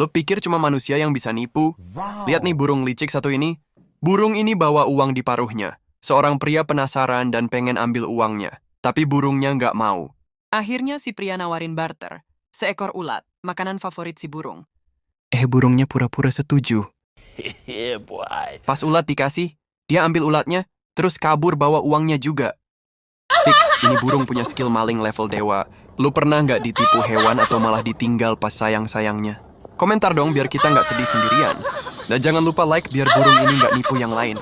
Lo pikir cuma manusia yang bisa nipu? Lihat nih burung licik satu ini. Burung ini bawa uang di paruhnya. Seorang pria penasaran dan pengen ambil uangnya. Tapi burungnya nggak mau. Akhirnya si pria nawarin barter. Seekor ulat, makanan favorit si burung. Burungnya pura-pura setuju. Yeah, boy. Pas ulat dikasih, dia ambil ulatnya, terus kabur bawa uangnya juga. Fix, ini burung punya skill maling level dewa. Lu pernah nggak ditipu hewan atau malah ditinggal pas sayang-sayangnya? Komentar dong biar kita nggak sedih sendirian. Dan jangan lupa like biar burung ini nggak nipu yang lain.